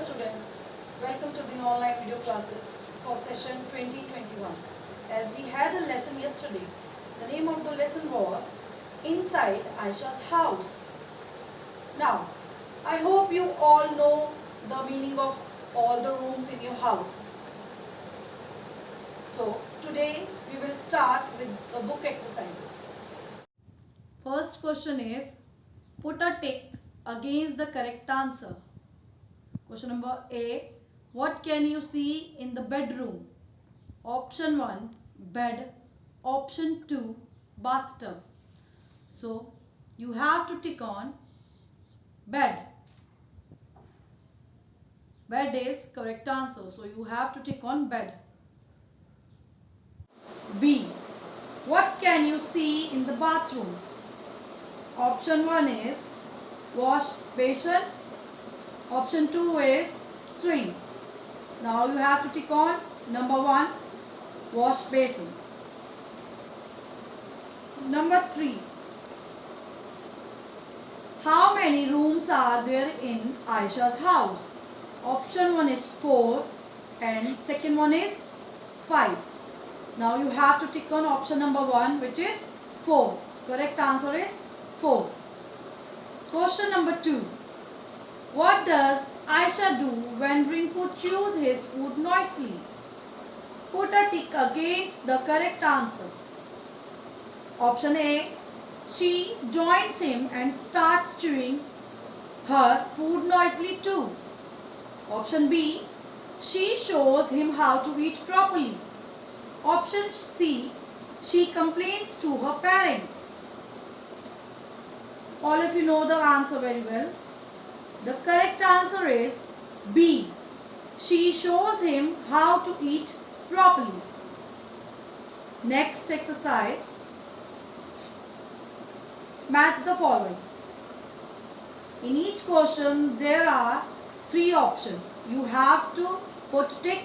student, welcome to the online video classes for session 2021. As we had a lesson yesterday, the name of the lesson was Inside Aisha's House. Now, I hope you all know the meaning of all the rooms in your house. So, today we will start with the book exercises. First question is, put a tick against the correct answer. Question number A. What can you see in the bedroom? Option 1, bed. Option 2, bathtub. So, you have to tick on bed. Bed is correct answer. So, you have to tick on bed. B. What can you see in the bathroom? Option 1 is wash basin. Option 2 is swing. Now you have to tick on number 1, wash basin. Number 3. How many rooms are there in Aisha's house? Option 1 is 4 and second one is 5. Now you have to tick on option number 1, which is 4. Correct answer is 4. Question number 2. What does Aisha do when Rinku chews his food noisily? Put a tick against the correct answer. Option A. She joins him and starts chewing her food noisily too. Option B. She shows him how to eat properly. Option C. She complains to her parents. All of you know the answer very well. The correct answer is B. She shows him how to eat properly. Next exercise. Match the following. In each question there are 3 options. You have to put tick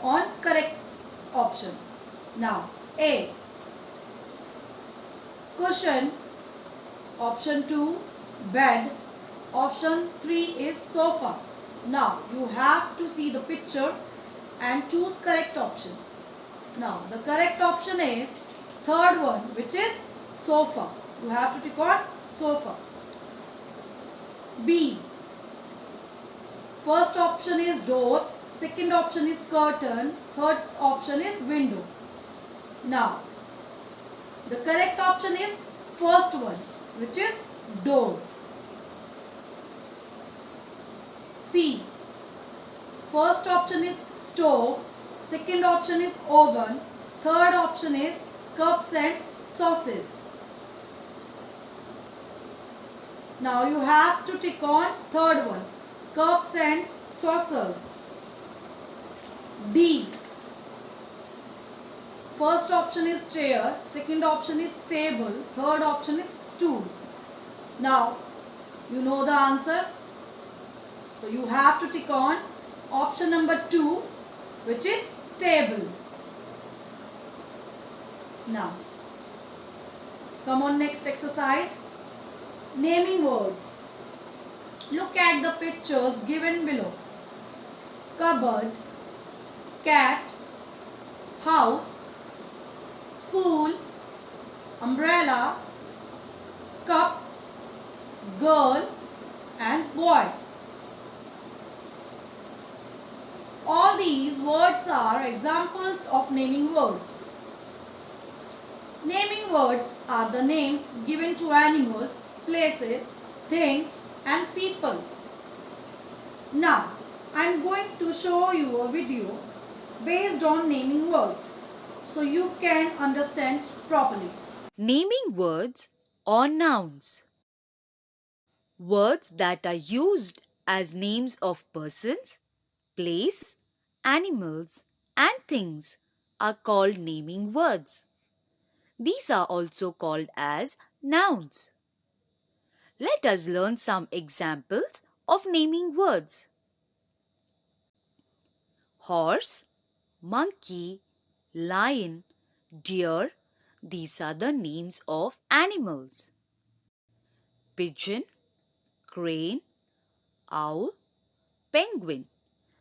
on correct option. Now A. Cushion. Option 2, bed. Option 3 is sofa. Now you have to see the picture and choose correct option. Now the correct option is third one, which is sofa. You have to tick on sofa. B. First option is door, second option is curtain, third option is window. Now the correct option is first one, which is door. C. First option is stove, second option is oven, third option is cups and saucers. Now you have to tick on third one, cups and saucers. D. First option is chair, second option is table, third option is stool. Now you know the answer. So you have to tick on option number 2, which is table. Now come on, next exercise. Naming words. Look at the pictures given below. Cupboard, cat, house, school, umbrella, cup, girl and boy. All these words are examples of naming words. Naming words are the names given to animals, places, things and people. Now, I am going to show you a video based on naming words so you can understand properly. Naming words or nouns. Words that are used as names of persons, place, animals and things are called naming words. These are also called as nouns. Let us learn some examples of naming words. Horse, monkey, lion, deer, these are the names of animals. Pigeon, crane, owl, penguin,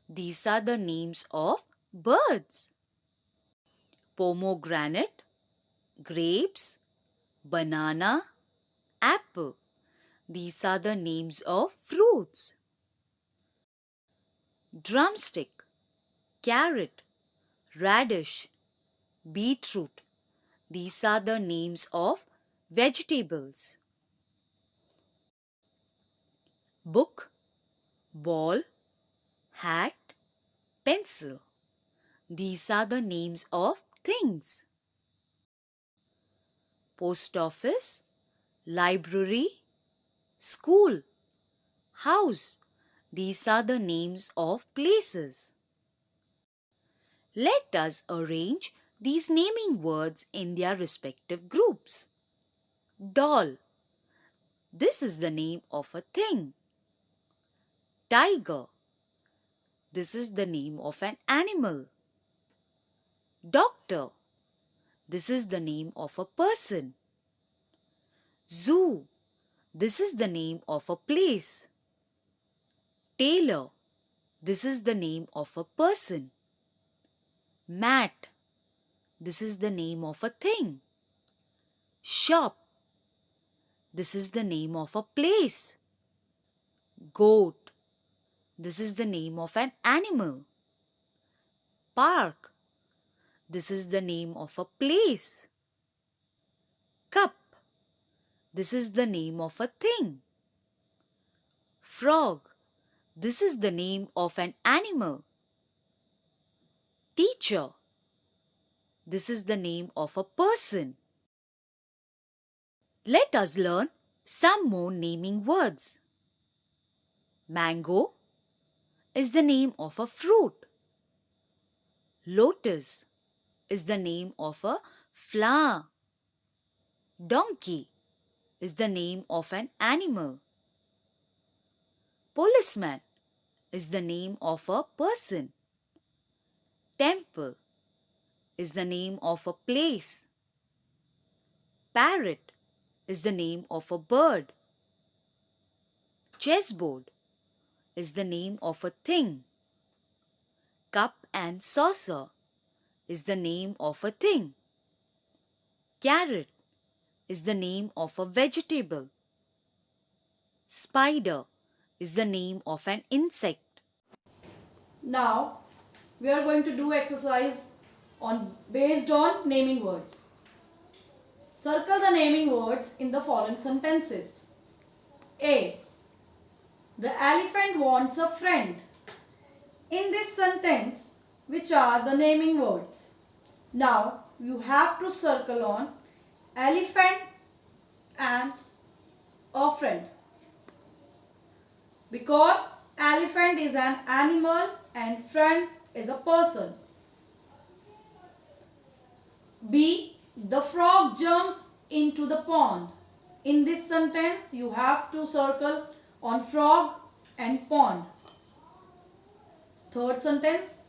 These are the names of birds. Pomegranate, grapes, banana, apple. These are the names of fruits. Drumstick, carrot, radish, beetroot. These are the names of vegetables. Book, ball, hat, pencil. These are the names of things. Post office, library, school, house. These are the names of places. Let us arrange these naming words in their respective groups. Doll. This is the name of a thing. Tiger. This is the name of an animal. Doctor. This is the name of a person. Zoo. This is the name of a place. Tailor. This is the name of a person. Mat. This is the name of a thing. Shop. This is the name of a place. Goat. This is the name of an animal. Park. This is the name of a place. Cup. This is the name of a thing. Frog. This is the name of an animal. Teacher. This is the name of a person. Let us learn some more naming words. Mango is the name of a fruit. Lotus is the name of a flower. Donkey is the name of an animal. Policeman is the name of a person. Temple is the name of a place. Parrot is the name of a bird. Chessboard is the name of a thing. Cup and saucer is the name of a thing. Carrot is the name of a vegetable. Spider is the name of an insect. Now we are going to do exercise based on naming words. Circle the naming words in the following sentences. A. The elephant wants a friend. In this sentence, which are the naming words? Now you have to circle on elephant and a friend, because elephant is an animal and friend is a person. B. The frog jumps into the pond. In this sentence, you have to circle on frog and pond. Third sentence.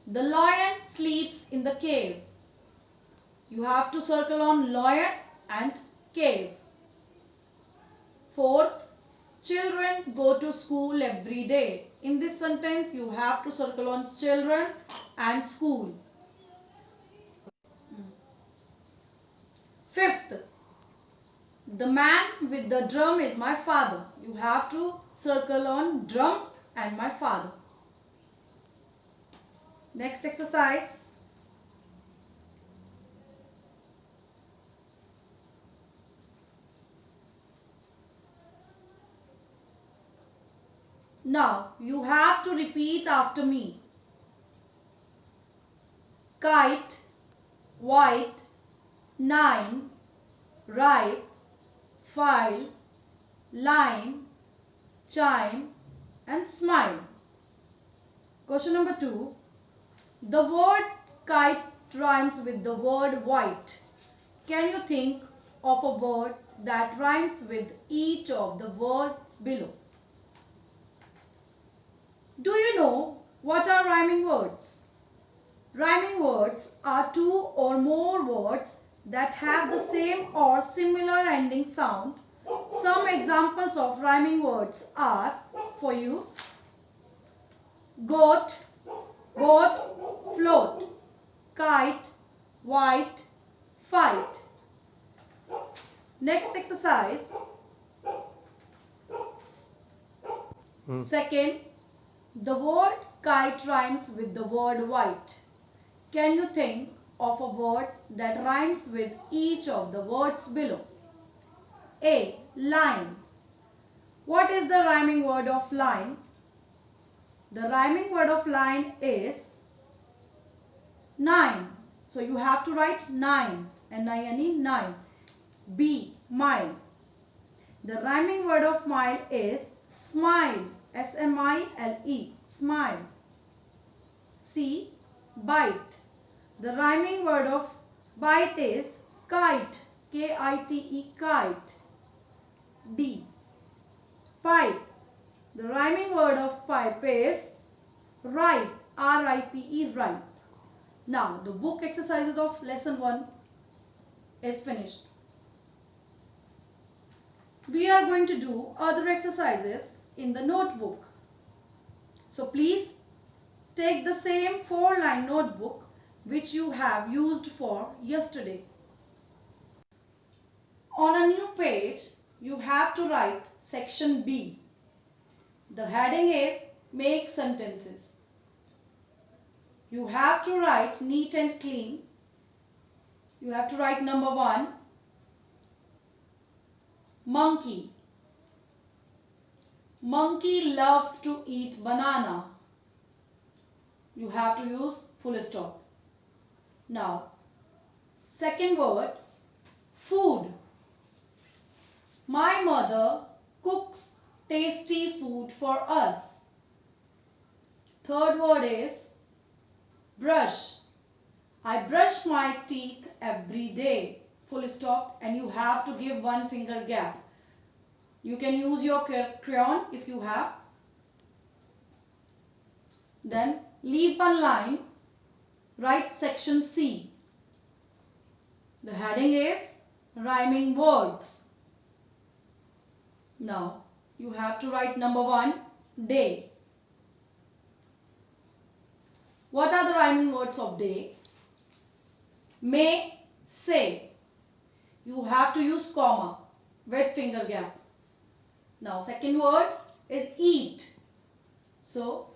The lion sleeps in the cave. You have to circle on lion and cave. Fourth. Children go to school every day. In this sentence, you have to circle on children and school. Fifth, the man with the drum is my father. You have to circle on drum and my father. Next exercise. Now you have to repeat after me. Kite, white, 9, ripe, file, line, chime and smile. Question number 2. The word kite rhymes with the word white. Can you think of a word that rhymes with each of the words below? Do you know what are rhyming words? Rhyming words are two or more words that have the same or similar ending sound. Some examples of rhyming words are for you: goat, boat, float, kite, white, fight. Next exercise. Second, the word kite rhymes with the word white. Can you think of a word that rhymes with each of the words below? A. Line. What is the rhyming word of line? The rhyming word of line is 9. So you have to write 9. N-I-N-E, 9. B. Mile. The rhyming word of mile is smile. S-M-I-L-E. Smile. C. Bite. The rhyming word of bite is kite. K-I-T-E. Kite. D. Pipe. The rhyming word of pipe is ripe. R-I-P-E. Ripe. Now the book exercises of lesson 1 is finished. We are going to do other exercises in the notebook. So please take the same 4-line notebook which you have used for yesterday. On a new page, you have to write section B. The heading is Make Sentences. You have to write neat and clean. You have to write number 1, monkey. Monkey loves to eat banana. You have to use full stop. Now, second word, food. My mother cooks tasty food for us. Third word is brush. I brush my teeth every day. Full stop, and you have to give 1 finger gap. You can use your crayon if you have. Then leave 1 line. Write section C. The heading is rhyming words. Now you have to write number 1, day. What are the rhyming words of day? May, say. You have to use comma with finger gap. Now second word is eat. So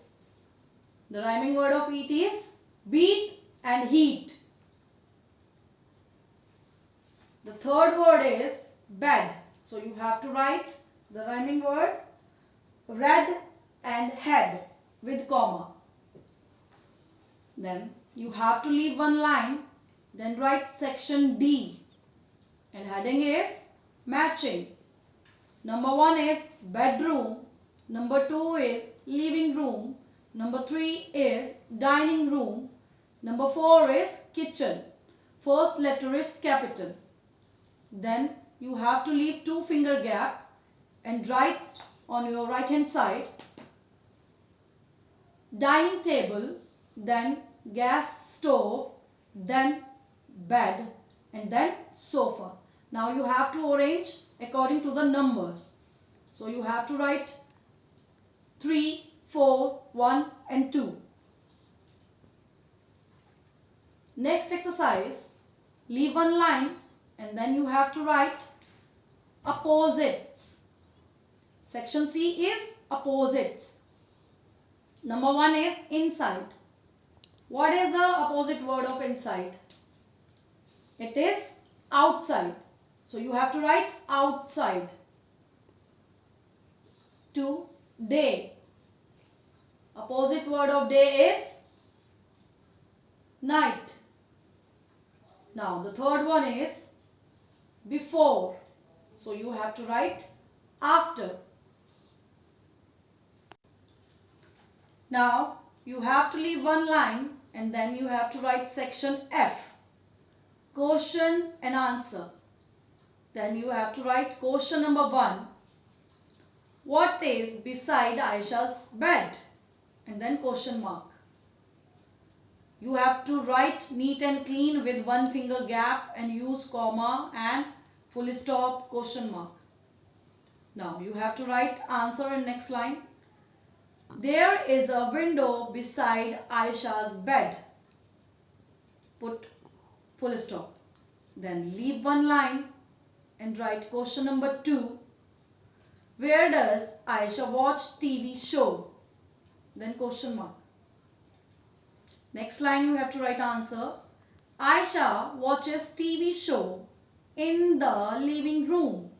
the rhyming word of eat is beat and heat. The third word is bed. So you have to write the rhyming word red and head with comma. Then you have to leave 1 line. Then write section D. And heading is matching. Number 1 is bedroom. Number 2 is living room. Number 3 is dining room. Number 4 is kitchen. First letter is capital. Then you have to leave 2 finger gap and write on your right hand side dining table, then gas stove, then bed, and then sofa. Now you have to arrange according to the numbers. So you have to write 3, 4, 1 and 2. Next exercise, leave 1 line and then you have to write opposites. Section C is opposites. Number 1 is inside. What is the opposite word of inside? It is outside. So you have to write outside. 2, day. Opposite word of day is night. Now the third one is before. So you have to write after. Now you have to leave 1 line and then you have to write section F. Question and answer. Then you have to write question number 1. What is beside Aisha's bed? And then question mark. You have to write neat and clean with 1 finger gap and use comma and full stop question mark. Now you have to write answer in next line. There is a window beside Aisha's bed. Put full stop. Then leave one line and write question number 2. Where does Aisha watch TV show? Then question mark. Next line you have to write answer. Aisha watches TV show in the living room.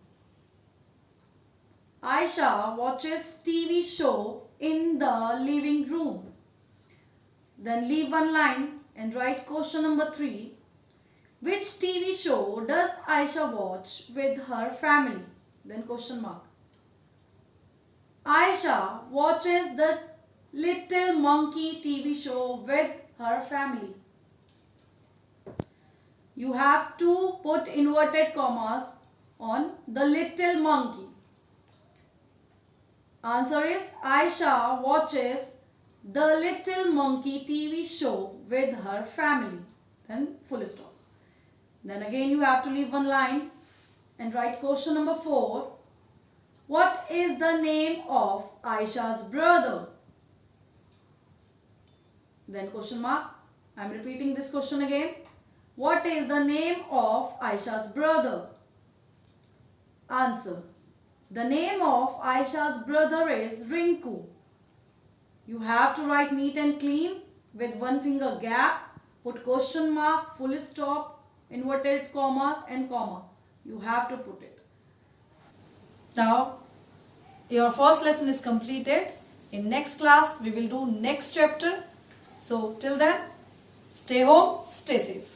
Aisha watches TV show in the living room. Then leave one line and write question number 3. Which TV show does Aisha watch with her family? Then question mark. Aisha watches the Little Monkey TV show with her family. You have to put inverted commas on the little monkey. Answer is Aisha watches the Little Monkey TV show with her family. Then full stop. Then again you have to leave one line and write question number 4. What is the name of Aisha's brother? Then question mark. I am repeating this question again. What is the name of Aisha's brother? Answer. The name of Aisha's brother is Rinku. You have to write neat and clean with one finger gap. Put question mark, full stop, inverted commas and comma. You have to put it. Now, your first lesson is completed. In next class, we will do next chapter. So, till then, stay home, stay safe.